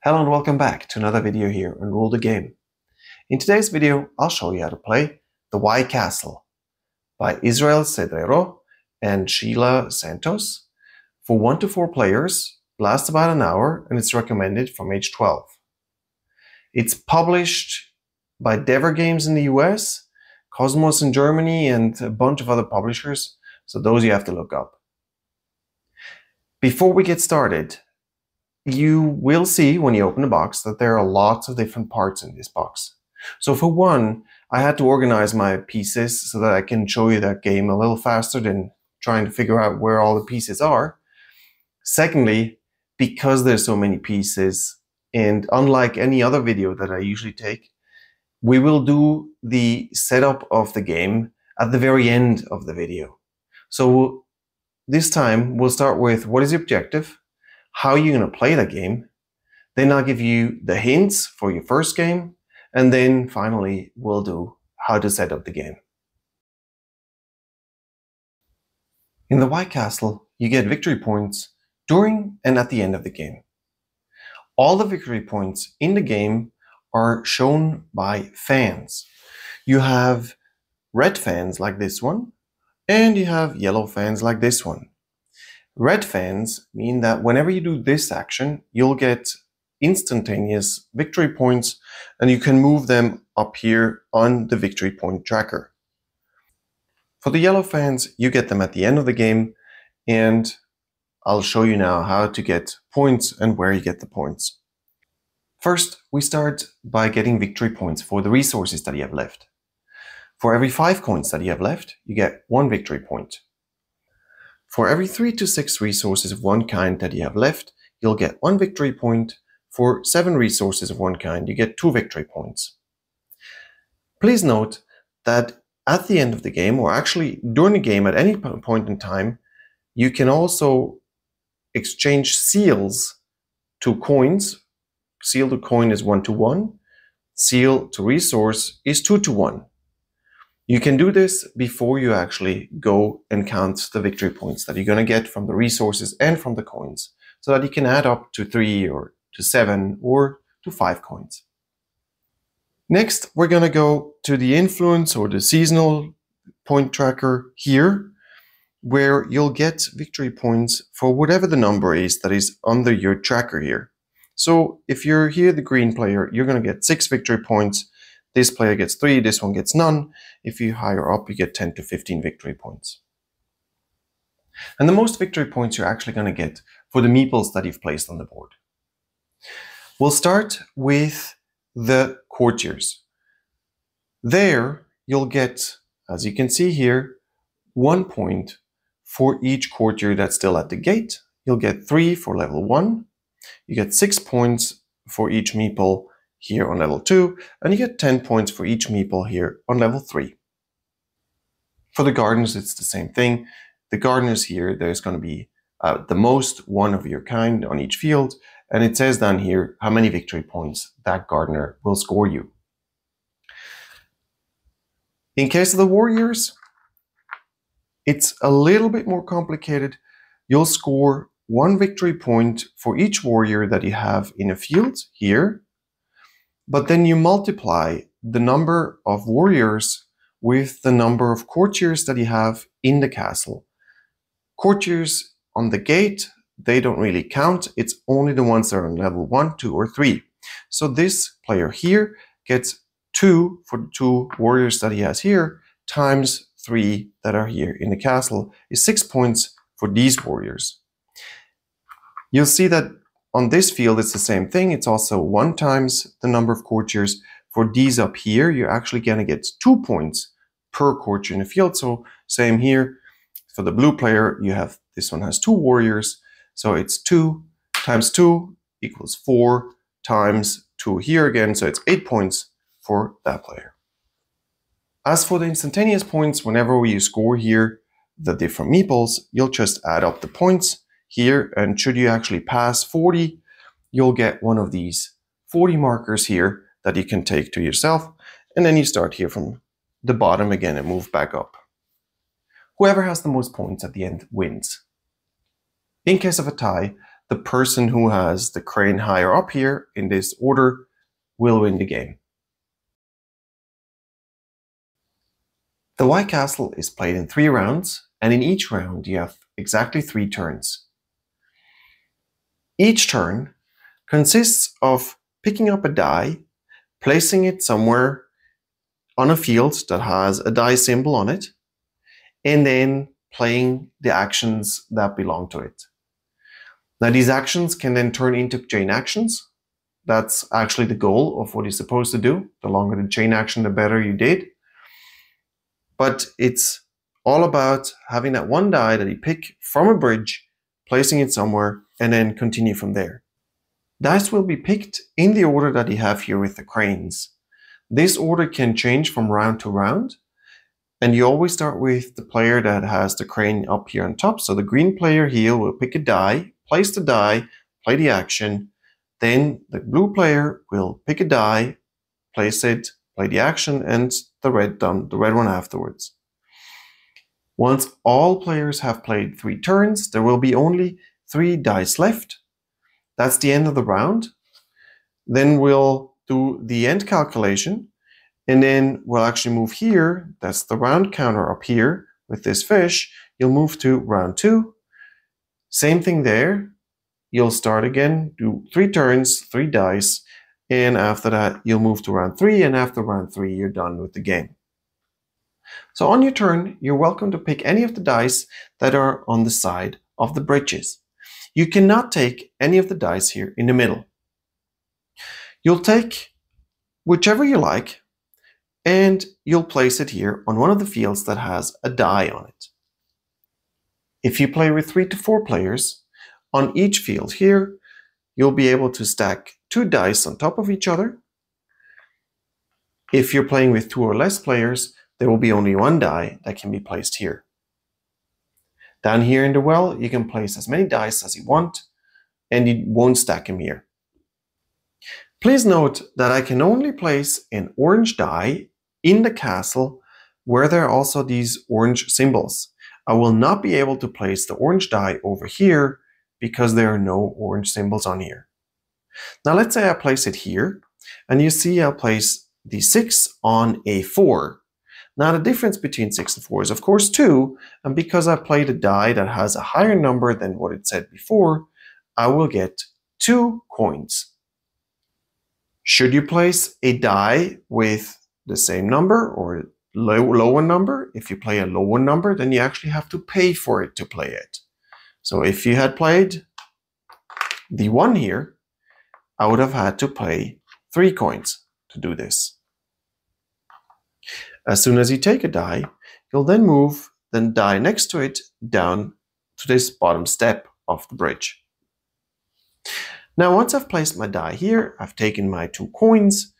Hello and welcome back to another video here on Rule the Game. In today's video, I'll show you how to play The White Castle by Israel Cedrero and Sheila Santos for 1 to 4 players, lasts about an hour, and it's recommended from age 12. It's published by Devir games in the US, Kosmos in Germany, and a bunch of other publishers, so those you have to look up. Before we get started, you will see when you open the box that there are lots of different parts in this box. So for one, I had to organize my pieces so that I can show you that game a little faster than trying to figure out where all the pieces are. Secondly, because there's so many pieces, and unlike any other video that I usually take, we will do the setup of the game at the very end of the video. So this time we'll start with what is the objective, how you're going to play the game, then I'll give you the hints for your first game, and then finally we'll do how to set up the game. In the White Castle, you get victory points during and at the end of the game. All the victory points in the game are shown by fans. You have red fans like this one, and you have yellow fans like this one. Red fans mean that whenever you do this action, you'll get instantaneous victory points, and you can move them up here on the victory point tracker. For the yellow fans, you get them at the end of the game, and I'll show you now how to get points and where you get the points. First, we start by getting victory points for the resources that you have left. For every 5 coins that you have left, you get 1 victory point. For every 3 to 6 resources of one kind that you have left, you'll get 1 victory point. For 7 resources of one kind, you get 2 victory points. Please note that at the end of the game, or actually during the game at any point in time, you can also exchange seals to coins. Seal to coin is 1 to 1. Seal to resource is 2 to 1. You can do this before you actually go and count the victory points that you're going to get from the resources and from the coins, so that you can add up to 3 or to 7 or to 5 coins. Next, we're going to go to the influence or the seasonal point tracker here, where you'll get victory points for whatever the number is that is under your tracker here. So if you're here the green player, you're going to get 6 victory points. This player gets 3, this one gets none. If you higher up, you get 10 to 15 victory points. And the most victory points you're actually going to get for the meeples that you've placed on the board. We'll start with the courtiers. There, you'll get, as you can see here, 1 point for each courtier that's still at the gate. You'll get 3 for level 1. You get 6 points for each meeple here on level 2, and you get 10 points for each meeple here on level 3. For the gardeners, it's the same thing. The gardeners here, there's going to be the most one of your kind on each field, and it says down here how many victory points that gardener will score you. In case of the warriors, it's a little bit more complicated. You'll score 1 victory point for each warrior that you have in a field here, but then you multiply the number of warriors with the number of courtiers that you have in the castle. Courtiers on the gate, they don't really count. It's only the ones that are on level 1, 2, or 3. So this player here gets 2 for the 2 warriors that he has here, times 3 that are here in the castle, is 6 points for these warriors. You'll see that on this field, it's the same thing. It's also 1 times the number of courtiers. For these up here, you're actually going to get 2 points per courtier in the field. So same here. For the blue player, you have, this one has 2 warriors. So it's 2 times 2 equals 4 times 2 here again. So it's 8 points for that player. As for the instantaneous points, whenever you score here the different meeples, you'll just add up the points here, and should you actually pass 40, you'll get one of these 40 markers here that you can take to yourself, and then you start here from the bottom again and move back up. Whoever has the most points at the end wins. In case of a tie, the person who has the crane higher up here in this order will win the game. The White Castle is played in 3 rounds, and in each round you have exactly 3 turns. Each turn consists of picking up a die, placing it somewhere on a field that has a die symbol on it, and then playing the actions that belong to it. Now these actions can then turn into chain actions. That's actually the goal of what you're supposed to do. The longer the chain action, the better you did. But it's all about having that one die that you pick from a bridge, placing it somewhere, and then continue from there. Dice will be picked in the order that you have here with the cranes. This order can change from round to round, and you always start with the player that has the crane up here on top. So the green player here will pick a die, place the die, play the action. Then the blue player will pick a die, place it, play the action, and the red one afterwards. Once all players have played 3 turns, there will be only 3 dice left. That's the end of the round. Then we'll do the end calculation, and then we'll actually move here. That's the round counter up here with this fish. You'll move to round 2. Same thing there. You'll start again, do 3 turns, 3 dice, and after that you'll move to round 3, and after round 3 you're done with the game. So on your turn, you're welcome to pick any of the dice that are on the side of the bridges. You cannot take any of the dice here in the middle. You'll take whichever you like, and you'll place it here on one of the fields that has a die on it. If you play with 3 to 4 players, on each field here, you'll be able to stack 2 dice on top of each other. If you're playing with 2 or less players, there will be only 1 die that can be placed here. Down here in the well, you can place as many dice as you want, and you won't stack them here. Please note that I can only place an orange die in the castle where there are also these orange symbols. I will not be able to place the orange die over here because there are no orange symbols on here. Now let's say I place it here, and you see I'll place the 6 on a 4. Now the difference between 6 and 4 is of course 2, and because I played a die that has a higher number than what it said before, I will get 2 coins. Should you place a die with the same number or lower number, if you play a lower number, then you actually have to pay for it to play it. So if you had played the 1 here, I would have had to pay 3 coins to do this. As soon as you take a die, you'll then move the die next to it down to this bottom step of the bridge. Now once I've placed my die here, I've taken my 2 coins.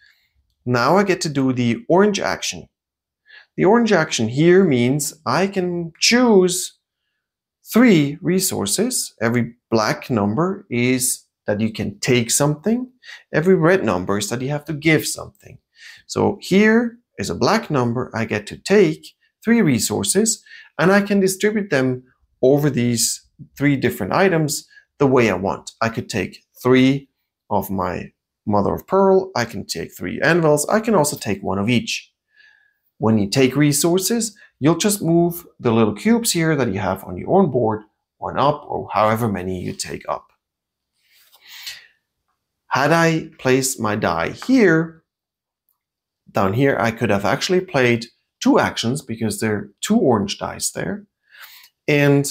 Now I get to do the orange action. The orange action here means I can choose 3 resources. Every black number is that you can take something. Every red number is that you have to give something. So here is a black number. I get to take 3 resources, and I can distribute them over these 3 different items the way I want. I could take 3 of my mother of pearl. I can take 3 anvils. I can also take 1 of each. When you take resources, you'll just move the little cubes here that you have on your own board, 1 up, or however many you take up. Had I placed my die here, down here, I could have actually played 2 actions because there are 2 orange dice there. And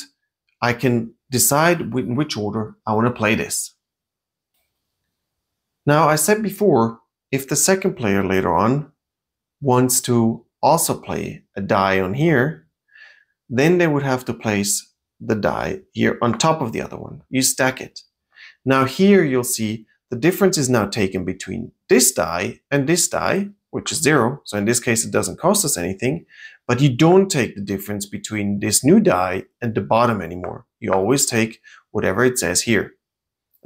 I can decide in which order I want to play this. Now, I said before, if the second player later on wants to also play a die on here, then they would have to place the die here on top of the other one. You stack it. Now here you'll see the difference is now taken between this die and this die, which is 0. So in this case, it doesn't cost us anything, but you don't take the difference between this new die and the bottom anymore. You always take whatever it says here.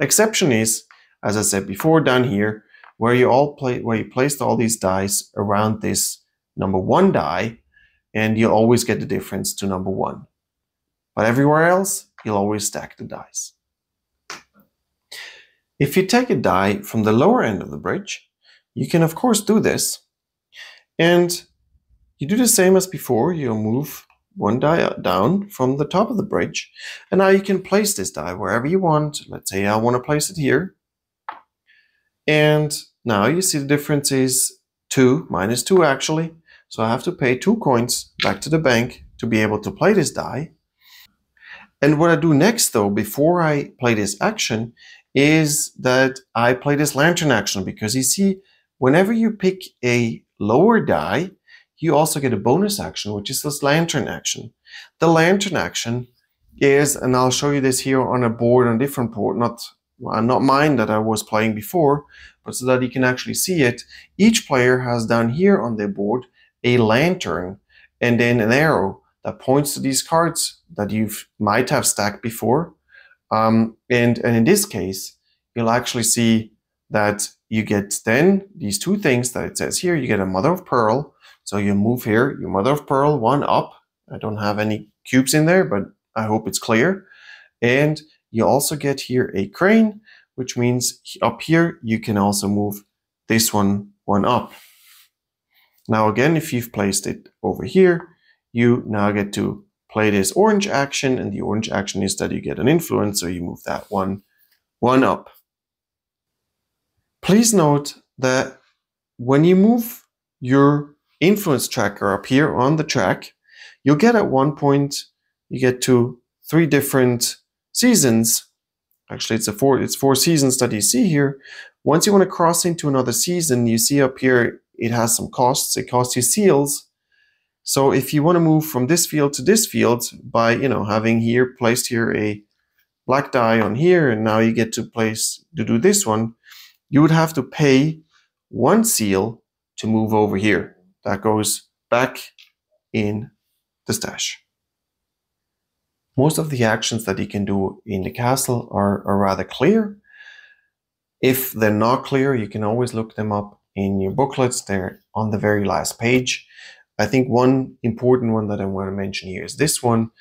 Exception is, as I said before, down here, where you placed all these dice around this number 1 die, and you always get the difference to number 1. But everywhere else, you'll always stack the dice. If you take a die from the lower end of the bridge, you can of course do this. And you do the same as before. You'll move one die down from the top of the bridge. And now you can place this die wherever you want. Let's say I want to place it here. And now you see the difference is 2 minus 2 actually. So I have to pay 2 coins back to the bank to be able to play this die. And what I do next though, before I play this action, is that I play this lantern action, because you see, whenever you pick a lower die, you also get a bonus action, which is this lantern action. The lantern action is, and I'll show you this here on a board, on a different board, not mine that I was playing before, but so that you can actually see it. Each player has down here on their board a lantern and then an arrow that points to these cards that you might have stacked before. And in this case, you'll actually see that you get then these two things that it says here. You get a mother of pearl. So you move here, your mother of pearl, 1 up. I don't have any cubes in there, but I hope it's clear. And you also get here a crane, which means up here, you can also move this one up. Now again, if you've placed it over here, you now get to play this orange action, and the orange action is that you get an influence, so you move that one up. Please note that when you move your influence tracker up here on the track, you'll get at one point, you get to 3 different seasons. Actually, it's 4 seasons that you see here. Once you want to cross into another season, you see up here, it has some costs. It costs you seals. So if you want to move from this field to this field by, having here placed here a black die on here, and now you get to do this one, you would have to pay 1 seal to move over here. That goes back in the stash. Most of the actions that you can do in the castle are rather clear. If they're not clear, you can always look them up in your booklets. They're on the very last page. I think one important one that I want to mention here is this one,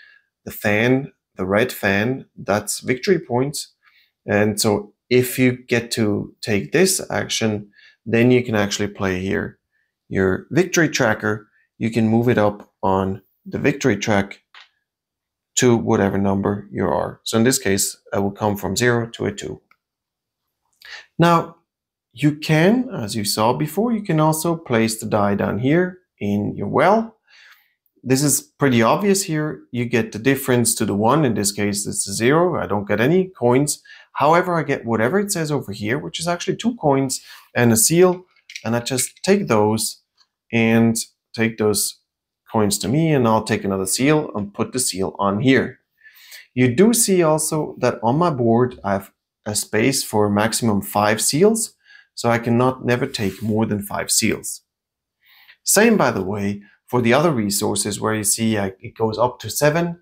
the fan, the red fan, that's victory points. And so if you get to take this action, then you can actually play here your victory tracker. You can move it up on the victory track to whatever number you are. So in this case, I will come from 0 to a 2. Now, you can, as you saw before, you can also place the die down here in your well. This is pretty obvious here. You get the difference to the 1. In this case, it's a 0. I don't get any coins. However, I get whatever it says over here, which is actually 2 coins and a seal. And I just take those and take those coins to me, and I'll take another seal and put the seal on here. You do see also that on my board, I have a space for maximum 5 seals. So I cannot never take more than 5 seals. Same, by the way, for the other resources where you see it goes up to 7.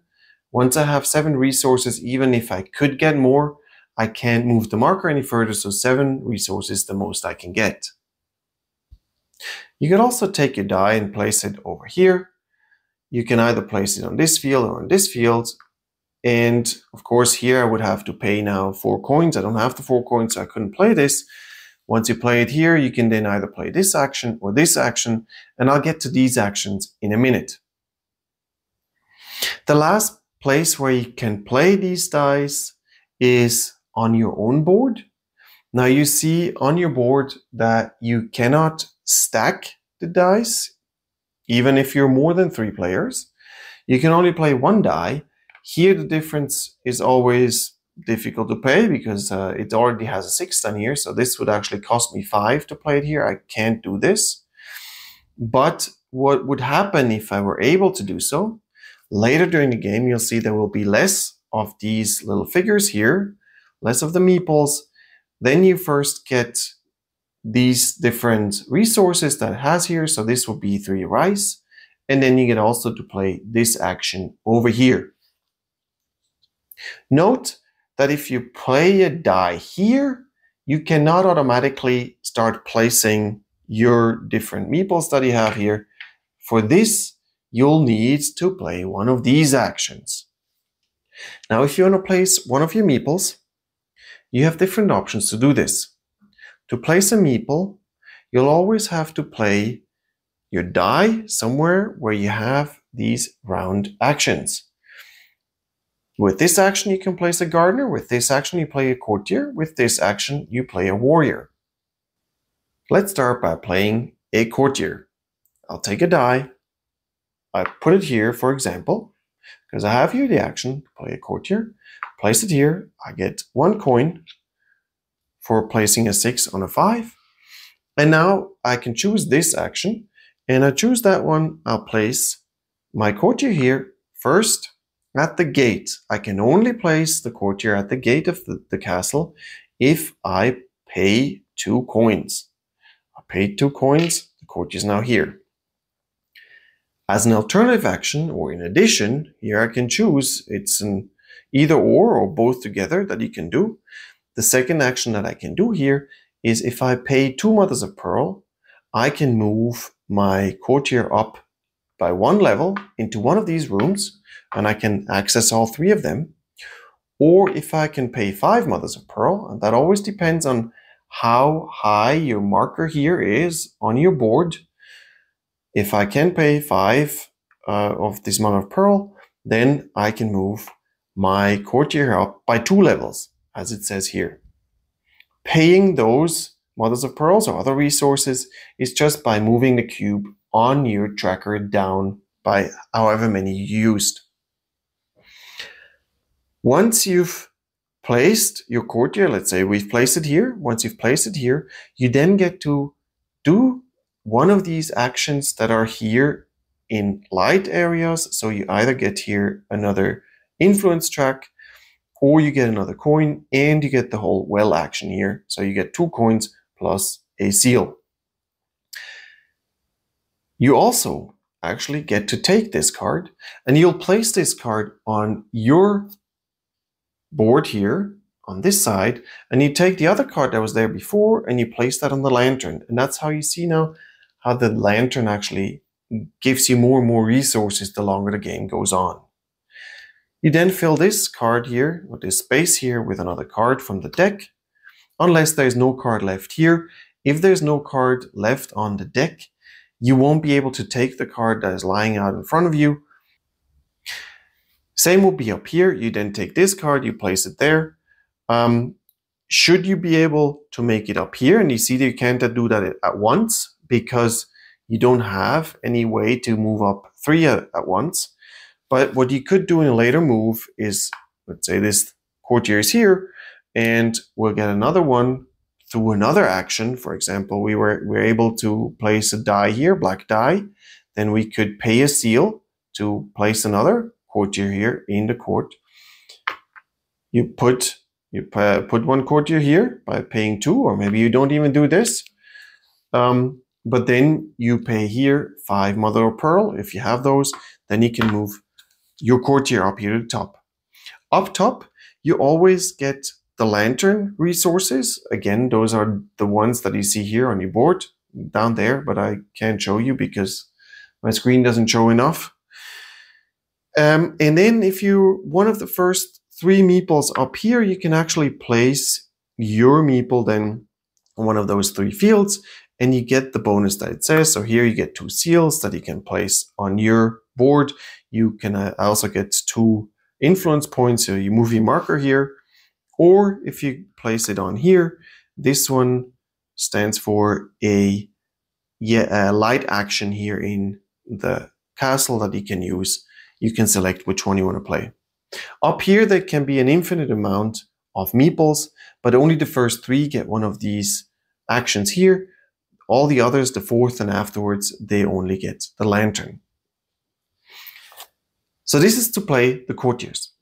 Once I have 7 resources, even if I could get more, I can't move the marker any further. So 7 resources is the most I can get. You can also take your die and place it over here. You can either place it on this field or on this field. And of course, here I would have to pay now 4 coins. I don't have the 4 coins, so I couldn't play this. Once you play it here, you can then either play this action or this action, and I'll get to these actions in a minute. The last place where you can play these dice is on your own board. Now you see on your board that you cannot stack the dice, even if you're more than 3 players. You can only play 1 die. Here the difference is always difficult to pay because it already has a 6 down here. So this would actually cost me 5 to play it here. I can't do this. But what would happen if I were able to do so? Later during the game, you'll see there will be less of these little figures here, less of the meeples. Then you first get these different resources that it has here. So this will be 3 rice. And then you get also to play this action over here. Note that if you play a die here, you cannot automatically start placing your different meeples that you have here. For this, you'll need to play one of these actions. Now, if you want to place one of your meeples, you have different options to do this. To place a meeple, you'll always have to play your die somewhere where you have these round actions. With this action, you can place a gardener. With this action, you play a courtier. With this action, you play a warrior. Let's start by playing a courtier. I'll take a die. I put it here, for example, because I have here the action to play a courtier. Place it here. I get 1 coin for placing a 6 on a 5. And now I can choose this action. And I choose that one. I'll place my courtier here first at the gate. I can only place the courtier at the gate of the castle if I pay 2 coins. I paid 2 coins. The courtier is now here. As an alternative action, or in addition, here I can choose, it's an either or both together that you can do. The second action that I can do here is if I pay 2 mothers of pearl, I can move my courtier up by 1 level into one of these rooms, and I can access all 3 of them. Or if I can pay 5 mothers of pearl, and that always depends on how high your marker here is on your board. If I can pay 5 of this mother of pearl, then I can move my courtier up by 2 levels, as it says here. Paying those mothers of pearls or other resources is just by moving the cube on your tracker down by however many you used. Once you've placed your courtier, let's say we've placed it here. Once you've placed it here, you then get to do one of these actions that are here in light areas. So you either get here another influence track, or you get another coin, and you get the whole well action here. So you get 2 coins plus a seal. You also actually get to take this card, and you'll place this card on your board here on this side, and you take the other card that was there before and you place that on the lantern. And that's how you see now how the lantern actually gives you more and more resources the longer the game goes on. You then fill this card here, or this space here, with another card from the deck, unless there's no card left here. If there's no card left on the deck, you won't be able to take the card that is lying out in front of you. Same will be up here. You then take this card, you place it there. Should you be able to make it up here, and you see that you can't do that at once because you don't have any way to move up 3 at once. But what you could do in a later move is, let's say this courtier is here, and we'll get another one through another action. For example, we're able to place a die here, black die. Then we could pay a seal to place another courtier here in the court. You put 1 courtier here by paying 2, or maybe you don't even do this. But then you pay here 5 mother of pearl. If you have those, then you can move your courtier up here to the top. Up top, you always get the lantern resources. Again, those are the ones that you see here on your board down there, but I can't show you because my screen doesn't show enough. And then if you're one of the first 3 meeples up here, you can actually place your meeple then on one of those 3 fields, and you get the bonus that it says. So here you get 2 seals that you can place on your board. You can also get 2 influence points, so you move your marker here. Or if you place it on here, this one stands for a light action here in the castle that you can use. You can select which one you want to play. Up here, there can be an infinite amount of meeples, but only the first 3 get one of these actions here. All the others, the 4th and afterwards, they only get the lantern. So this is to play the courtiers.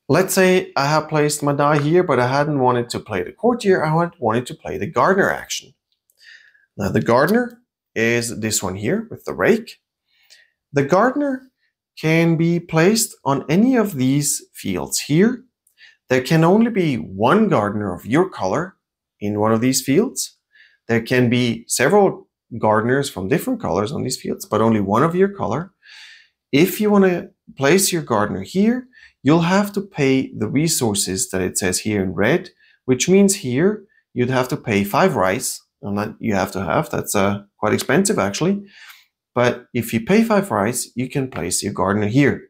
Let's say I have placed my die here, but I hadn't wanted to play the courtier. I wanted to play the gardener action. Now the gardener is this one here with the rake. The gardener can be placed on any of these fields here. There can only be 1 gardener of your color in one of these fields. There can be several gardeners from different colors on these fields, but only 1 of your color. If you want to place your gardener here, you'll have to pay the resources that it says here in red, which means here you'd have to pay 5 rice. And that you have to have, that's quite expensive actually. But if you pay 5 rice, you can place your gardener here.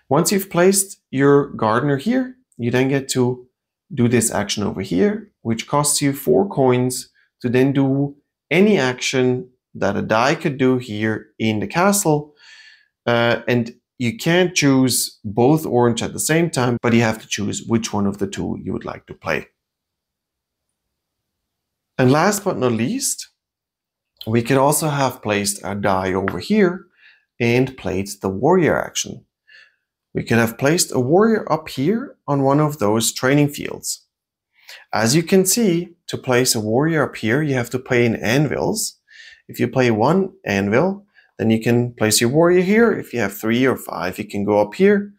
Once you've placed your gardener here, you then get to do this action over here, which costs you 4 coins to then do any action that a die could do here in the castle. And you can't choose both orange at the same time, but you have to choose which one of the two you would like to play. And last but not least, we could also have placed a die over here and played the warrior action. We could have placed a warrior up here on one of those training fields. As you can see, to place a warrior up here, you have to play in anvils. If you play 1 anvil, then you can place your warrior here. If you have 3 or 5, you can go up here.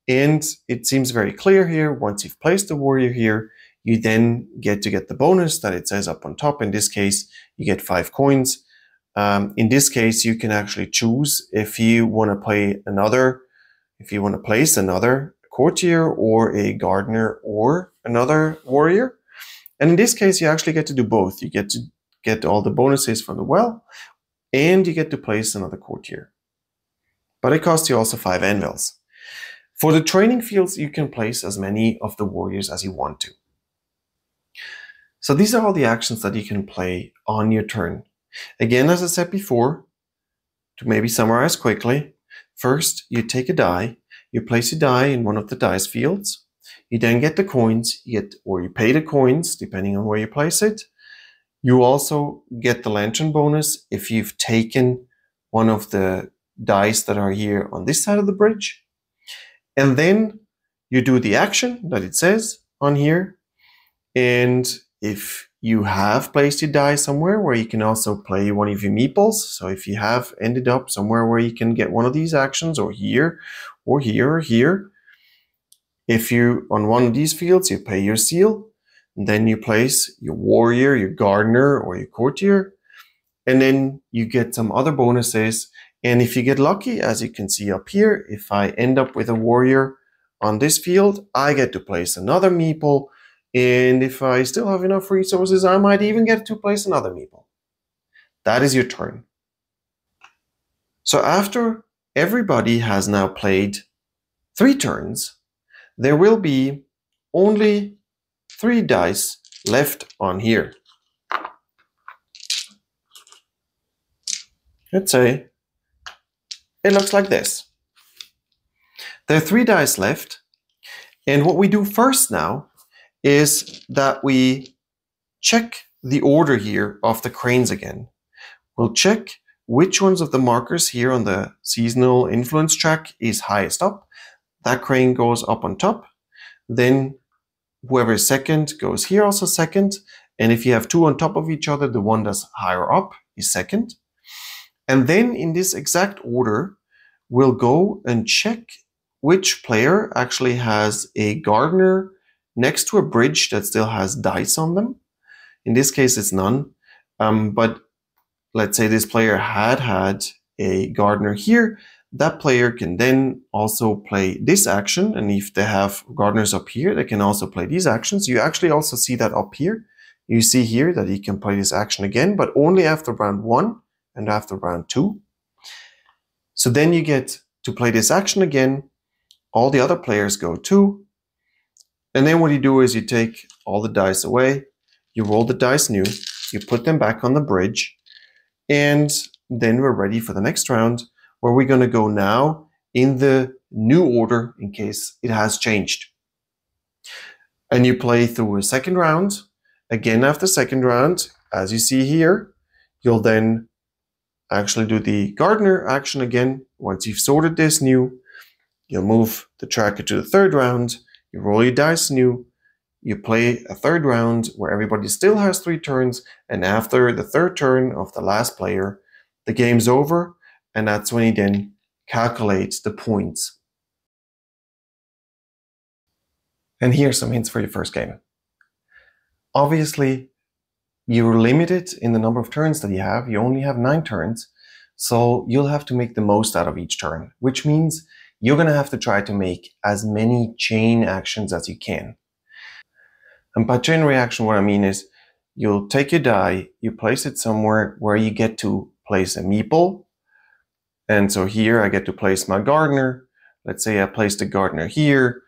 And it seems very clear here, once you've placed the warrior here, you then get to get the bonus that it says up on top. In this case, you get 5 coins. In this case, you can actually choose if you want to play another, if you want to place another courtier or a gardener or another warrior. And in this case, you actually get to do both. You get to get all the bonuses from the well, and you get to place another courtier. But it costs you also 5 anvils. For the training fields, you can place as many of the warriors as you want to. So these are all the actions that you can play on your turn. Again, as I said before, to maybe summarize quickly, first you take a die, you place a die in one of the dice fields, you then get the coins, or you pay the coins depending on where you place it. You also get the lantern bonus if you've taken one of the dice that are here on this side of the bridge. And then you do the action that it says on here. And if you have placed your die somewhere where you can also play one of your meeples, so if you have ended up somewhere where you can get one of these actions, or here, or here, or here, if you, on one of these fields, you pay your seal, and then you place your warrior, your gardener, or your courtier, and then you get some other bonuses. And if you get lucky, as you can see up here, if I end up with a warrior on this field, I get to place another meeple. And if I still have enough resources, I might even get to place another meeple. That is your turn. So after everybody has now played 3 turns, there will be only 3 dice left on here. Let's say it looks like this. There are 3 dice left. And what we do first now is that we check the order here of the cranes again. We'll check which ones of the markers here on the seasonal influence track is highest up. That crane goes up on top. Then whoever is second goes here also second. And if you have 2 on top of each other, the one that's higher up is second. And then in this exact order, we'll go and check which player actually has a gardener next to a bridge that still has dice on them. In this case, it's none. But let's say this player had a gardener here. That player can then also play this action. And if they have gardeners up here, they can also play these actions. You actually also see that up here. You see here that he can play this action again, but only after round 1 and after round 2. So then you get to play this action again. All the other players go too. And then what you do is you take all the dice away, you roll the dice new, you put them back on the bridge, and then we're ready for the next round, where we're going to go now in the new order in case it has changed. And you play through a second round. Again, after second round, as you see here, you'll then actually do the gardener action again. Once you've sorted this new, you'll move the tracker to the third round. You roll your dice new, you play a third round where everybody still has 3 turns, and after the third turn of the last player, the game's over, and that's when he then calculates the points. And here are some hints for your first game. Obviously, you're limited in the number of turns that you have. You only have 9 turns, so you'll have to make the most out of each turn, which means you're going to have to try to make as many chain actions as you can. And by chain reaction, what I mean is you'll take your die, you place it somewhere where you get to place a meeple. And so here I get to place my gardener. Let's say I place the gardener here,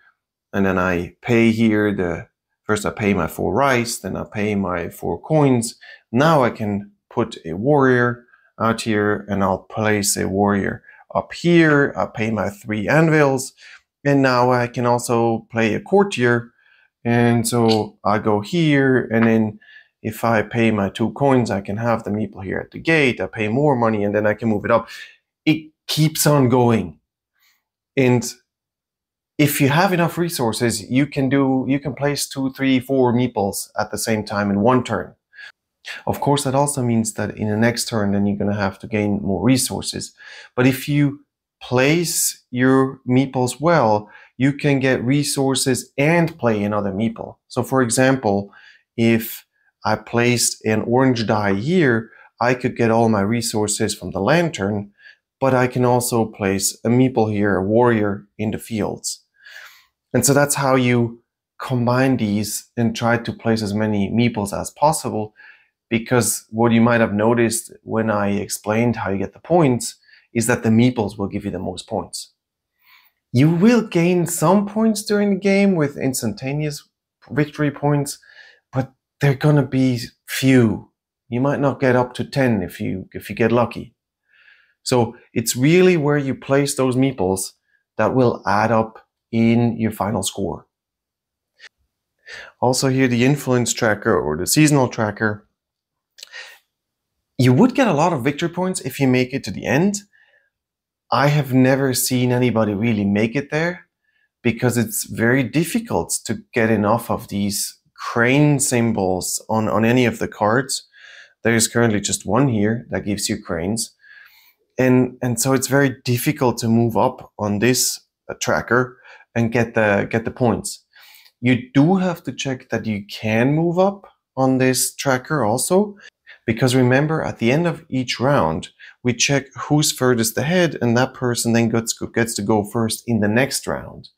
and then I pay here first I pay my 4 rice, then I pay my 4 coins. Now I can put a warrior out here, and I'll place a warrior up here. I pay my 3 anvils, and now I can also play a courtier. And so I go here, and then if I pay my 2 coins, I can have the meeple here at the gate. I pay more money, and then I can move it up. It keeps on going. And if you have enough resources, you can place 2, 3, 4 meeples at the same time in one turn. Of course, that also means that in the next turn, then you're going to have to gain more resources. But if you place your meeples well, you can get resources and play another meeple. So for example, if I placed an orange die here, I could get all my resources from the lantern, but I can also place a meeple here, a warrior, in the fields. And so that's how you combine these and try to place as many meeples as possible, because what you might have noticed when I explained how you get the points is that the meeples will give you the most points. You will gain some points during the game with instantaneous victory points, but they're gonna be few. You might not get up to 10 if you get lucky. So it's really where you place those meeples that will add up in your final score. Also here, the influence tracker or the seasonal tracker. You would get a lot of victory points if you make it to the end. I have never seen anybody really make it there because it's very difficult to get enough of these crane symbols on any of the cards. There's currently just one here that gives you cranes. And so it's very difficult to move up on this tracker and get the points. You do have to check that you can move up on this tracker also, because remember, at the end of each round, we check who's furthest ahead, and that person then gets to go first in the next round.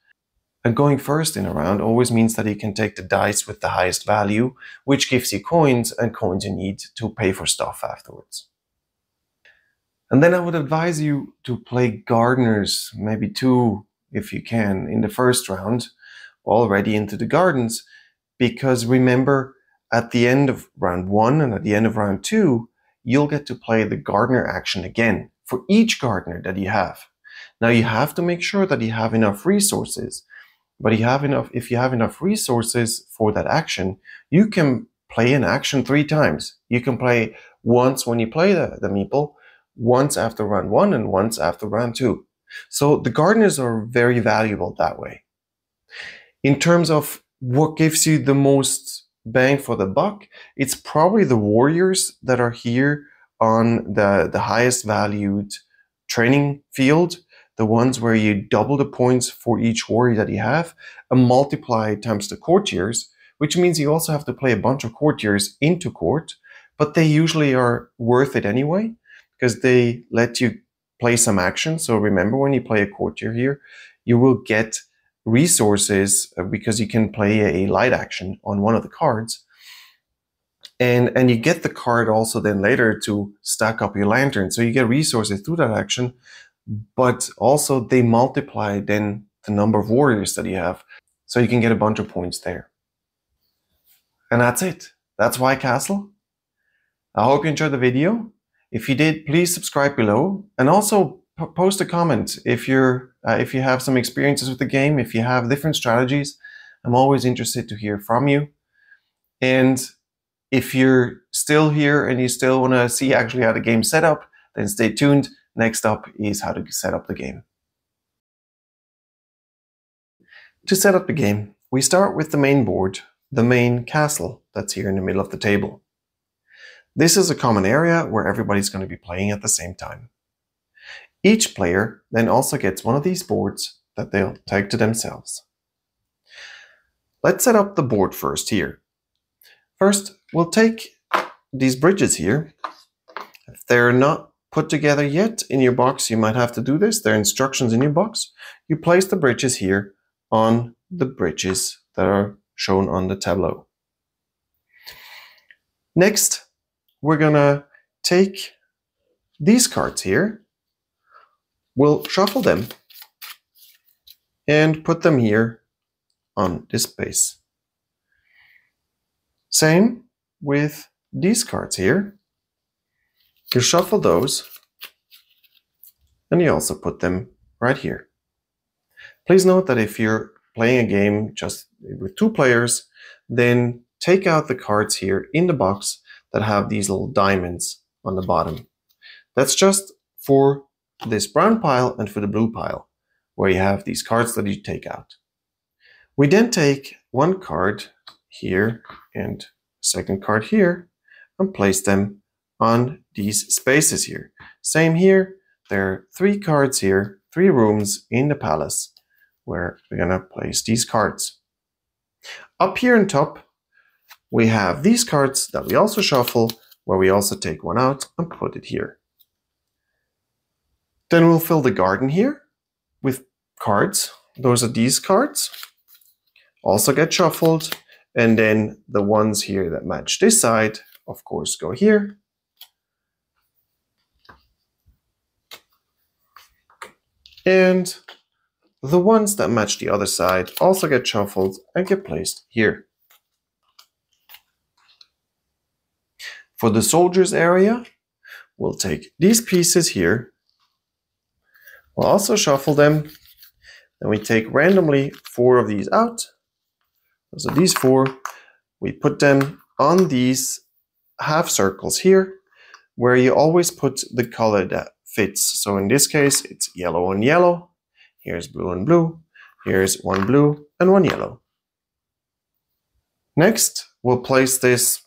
And going first in a round always means that you can take the dice with the highest value, which gives you coins, and coins you need to pay for stuff afterwards. And then I would advise you to play gardeners, maybe 2 if you can, in the first round, already into the gardens, because remember, at the end of round 1 and at the end of round 2, you'll get to play the gardener action again for each gardener that you have. Now you have to make sure that you have enough resources, but if you have enough resources for that action, you can play an action 3 times. You can play once when you play the meeple, once after round 1, and once after round 2. So the gardeners are very valuable that way. In terms of what gives you the most bang for the buck, it's probably the warriors that are here on the highest valued training field, the ones where you double the points for each warrior that you have and multiply times the courtiers, which means you also have to play a bunch of courtiers into court, but they usually are worth it anyway because they let you play some action. So remember, when you play a courtier here, you will get resources because you can play a light action on one of the cards. And you get the card also then later to stack up your lantern. So you get resources through that action, but also they multiply then the number of warriors that you have. So you can get a bunch of points there. And that's it. That's White Castle. I hope you enjoyed the video. If you did, please subscribe below, and also post a comment if you have some experiences with the game, if you have different strategies. I'm always interested to hear from you. And if you're still here and you still want to see actually how the game's set up, then stay tuned. Next up is how to set up the game. To set up the game, we start with the main board, the main castle that's here in the middle of the table. This is a common area where everybody's going to be playing at the same time. Each player then also gets one of these boards that they'll take to themselves. Let's set up the board first here. First, we'll take these bridges here. If they're not put together yet in your box, you might have to do this. There are instructions in your box. You place the bridges here on the bridges that are shown on the tableau. Next, we're gonna take these cards here. We'll shuffle them and put them here on this space. Same with these cards here. You shuffle those and you also put them right here. Please note that if you're playing a game just with 2 players, then take out the cards here in the box that have these little diamonds on the bottom. That's just for this brown pile and for the blue pile, where you have these cards that you take out. We then take one card here and a second card here and place them on these spaces here. Same here, there are 3 cards here, 3 rooms in the palace where we're gonna place these cards. Up here on top, we have these cards that we also shuffle, where we also take one out and put it here. Then we'll fill the garden here with cards. Those are these cards. Also get shuffled. And then the ones here that match this side, of course, go here. And the ones that match the other side also get shuffled and get placed here. For the soldiers area, we'll take these pieces here. We'll also shuffle them. Then we take randomly 4 of these out. Those are these 4. We put them on these half circles here, where you always put the color that fits. So in this case, it's yellow and yellow. Here's blue and blue. Here's one blue and one yellow. Next, we'll place this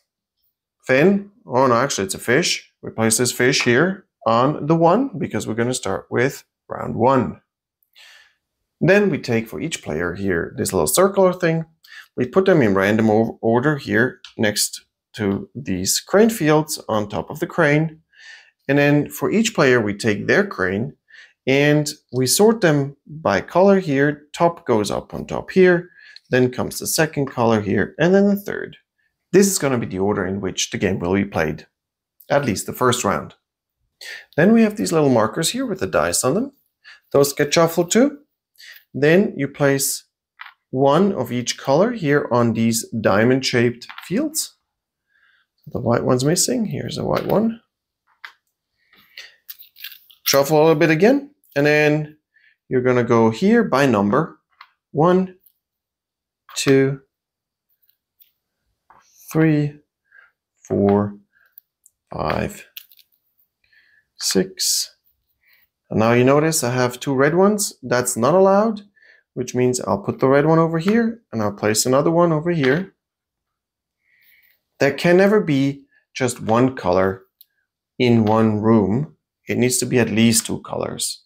fin. Oh no, actually it's a fish. We place this fish here on the 1 because we're going to start with round 1. Then we take for each player here this little circular thing. We put them in random order here next to these crane fields on top of the crane. And then for each player we take their crane and we sort them by color here. Top goes up on top here, then comes the second color here, and then the third. This is going to be the order in which the game will be played, at least the first round. Then we have these little markers here with the dice on them. Those get shuffled too. Then you place one of each color here on these diamond-shaped fields. The white one's missing. Here's a white one. Shuffle a little bit again, and then you're going to go here by number. 1, 2, 3, 4, 5, 6. And now you notice I have 2 red ones. That's not allowed, which means I'll put the red one over here and I'll place another one over here. There can never be just one color in one room. It needs to be at least 2 colors.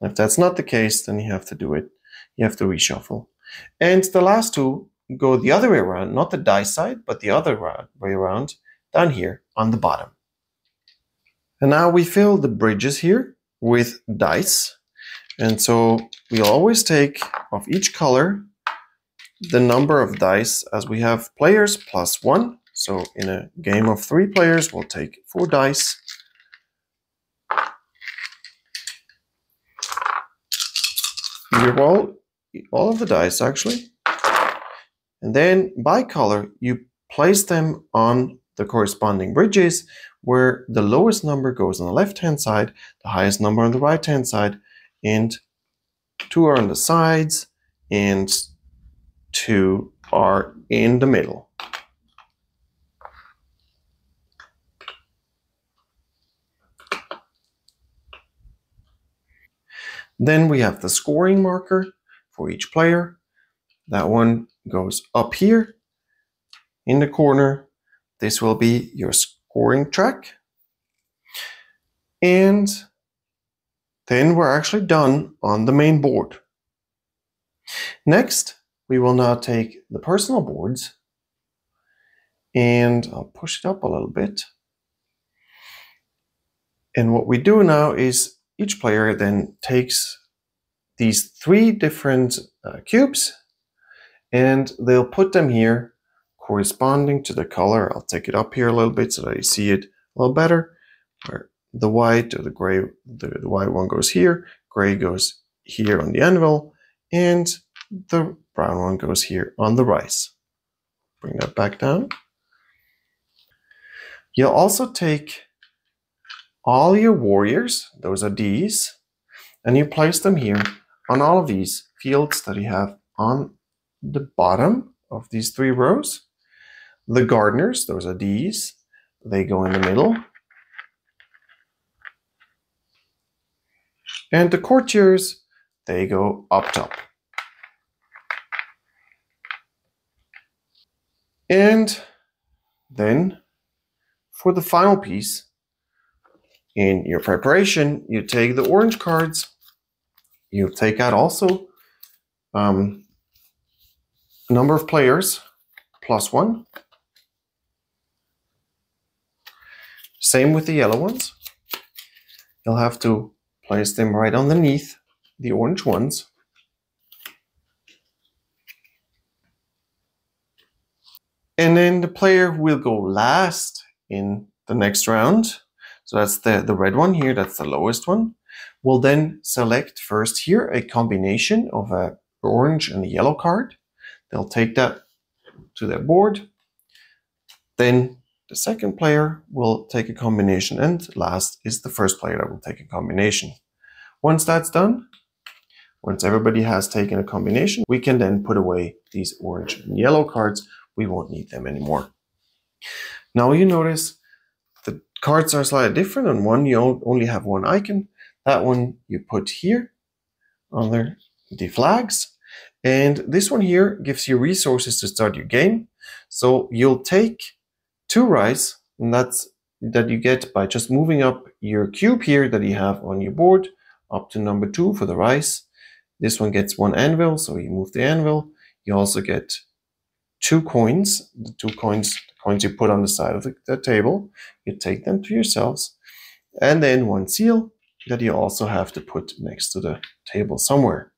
If that's not the case, then you have to do it. You have to reshuffle. And the last 2 go the other way around, not the dice side, but the other way around, down here on the bottom. And now we fill the bridges here with dice. And so we'll always take of each color the number of dice, as we have players plus 1. So in a game of 3 players, we'll take 4 dice. You roll all of the dice actually. And then by color, you place them on the corresponding bridges, where the lowest number goes on the left-hand side, the highest number on the right-hand side, and 2 are on the sides, and 2 are in the middle. Then we have the scoring marker for each player. That one goes up here in the corner. This will be your scoring track. And then we're actually done on the main board. Next, we will now take the personal boards, and I'll push it up a little bit. And what we do now is each player then takes these 3 different cubes, and they'll put them here corresponding to the color. I'll take it up here a little bit so that you see it a little better. Where the white or the gray, the white one goes here, gray goes here on the anvil, and the brown one goes here on the rice. Bring that back down. You'll also take all your warriors, those are these, and you place them here on all of these fields that you have on the bottom of these 3 rows. The gardeners, those are these, they go in the middle. And the courtiers, they go up top. And then for the final piece, in your preparation, you take the orange cards, you take out also number of players, +1. Same with the yellow ones. You'll have to place them right underneath the orange ones. And then the player who will go last in the next round, so that's the red one here, that's the lowest one, will then select first here a combination of an orange and a yellow card. They'll take that to their board. Then the second player will take a combination, and last is the first player that will take a combination. Once that's done, once everybody has taken a combination, we can then put away these orange and yellow cards. We won't need them anymore. Now you notice the cards are slightly different. On one, you only have 1 icon. That one you put here under the flags. And this one here gives you resources to start your game. So you'll take 2 rice, and that you get by just moving up your cube here that you have on your board up to number 2 for the rice. This one gets 1 anvil, so you move the anvil. You also get 2 coins, the 2 coins you put on the side of the table. You take them to yourselves. And then 1 seal that you also have to put next to the table somewhere.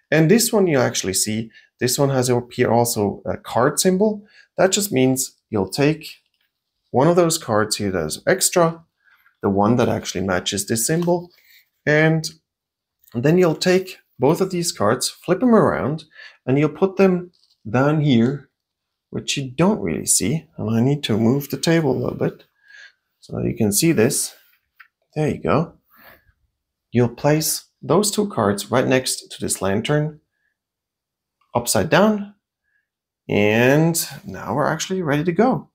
And this one you actually see, this one has up here also a card symbol. That just means you'll take one of those cards here that is extra, the one that actually matches this symbol, and then you'll take both of these cards, flip them around, and you'll put them down here, which you don't really see. And I need to move the table a little bit so that you can see this. There you go. You'll place those 2 cards right next to this lantern, upside down, and now we're actually ready to go.